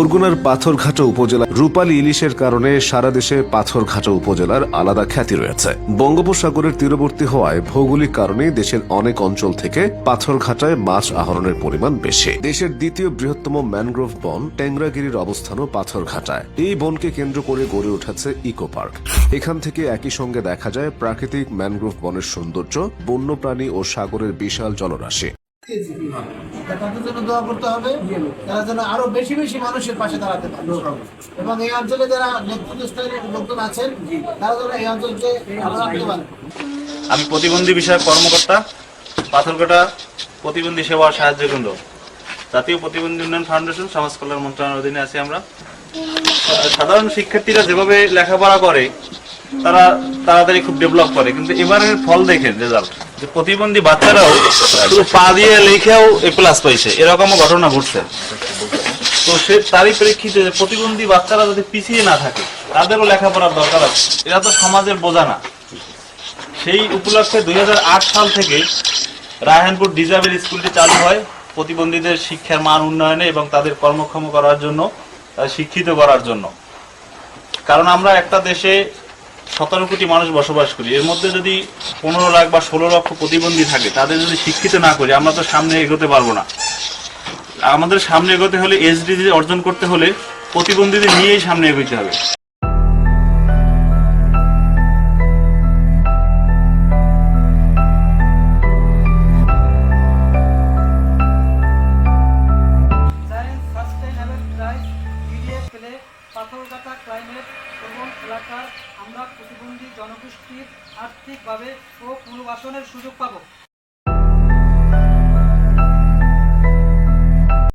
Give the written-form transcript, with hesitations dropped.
বরগুনার পাথরঘাটা উপজেলা রূপালী ইলিশের কারণে সারা দেশে পাথরঘাটা উপজেলার আলাদা খ্যাতি রয়েছে। বঙ্গোপসাগরের তীরবর্তী হওয়ায় ভৌগোলিক কারণে দেশের অনেক অঞ্চল থেকে পাথরঘাটায় মাছ আহরণের পরিমাণ বেশি। দেশের দ্বিতীয় বৃহত্তম ম্যানগ্রোভ বন টেংরাগিরির অবস্থানও পাথরঘাটায়। এই বনকে কেন্দ্র করে গড়ে উঠেছে ইকো পার্ক। এখান থেকে একই সঙ্গে দেখা যায় প্রাকৃতিক ম্যানগ্রোভ বনের সৌন্দর্য, বন্যপ্রাণী ও সাগরের বিশাল জলরাশি। তাদের জন্য দোয়া করতে হবে, তারা যেন আরো বেশি বেশি মানুষের পাশে দাঁড়াতে পারে এবং এই অঞ্চলে যারা নেতৃত্বস্থানীয় লোকজন আছেন তারা যেন এই অঞ্চলকে ভালো রাখতে পারে। আমি প্রতিবন্ধী বিষয়ক কর্মকর্তা, পাথরঘাটা প্রতিবন্ধী সেবা ও সাহায্য কেন্দ্র, জাতীয় প্রতিবন্ধী উন্নয়ন ফাউন্ডেশন, সমাজ কল্যাণ মন্ত্রণালয়ের অধীনে আছি আমরা। সাধারণ শিক্ষার্থীরা যেভাবে লেখাপড়া করে তারা তাড়াতাড়ি খুব ডেভেলপ করে, কিন্তু এবারের ফল দেখেন রেজাল্ট যে প্রতিবন্ধী বাচ্চারাও শুধু পা দিয়ে লেখেও A+ পাইছে, এরকমও ঘটনা ঘটছে। তো সে তারই প্রেক্ষিতে প্রতিবন্ধী বাচ্চারা যদি পিছিয়ে না থাকে তাদেরও লেখাপড়ার দরকার আছে, এরা তো সমাজের বোঝা না। সেই উপলক্ষে 2008 সাল থেকে রায়হানপুর ডিজাবেল স্কুলটি চালু হয় প্রতিবন্ধীদের শিক্ষার মান উন্নয়নে এবং তাদের কর্মক্ষম করার জন্য, শিক্ষিত করার জন্য। কারণ আমরা একটা দেশে 17 কোটি মানুষ বসবাস করি, এর মধ্যে যদি 15 লাখ বা 16 লক্ষ প্রতিবন্ধী থাকে, তাদের যদি শিক্ষিত না করি আমরা তো সামনে এগোতে পারবো না। আমাদের সামনে এগোতে হলে SDG অর্জন করতে হলে প্রতিবন্ধীদের নিয়েই সামনে এগোতে হবে। পাথরঘাটা ক্লাইমেট এবং এলাকার আমরা প্রতিবন্ধী জনগোষ্ঠীর আর্থিকভাবে ও পুনর্বাসনের সুযোগ পাব।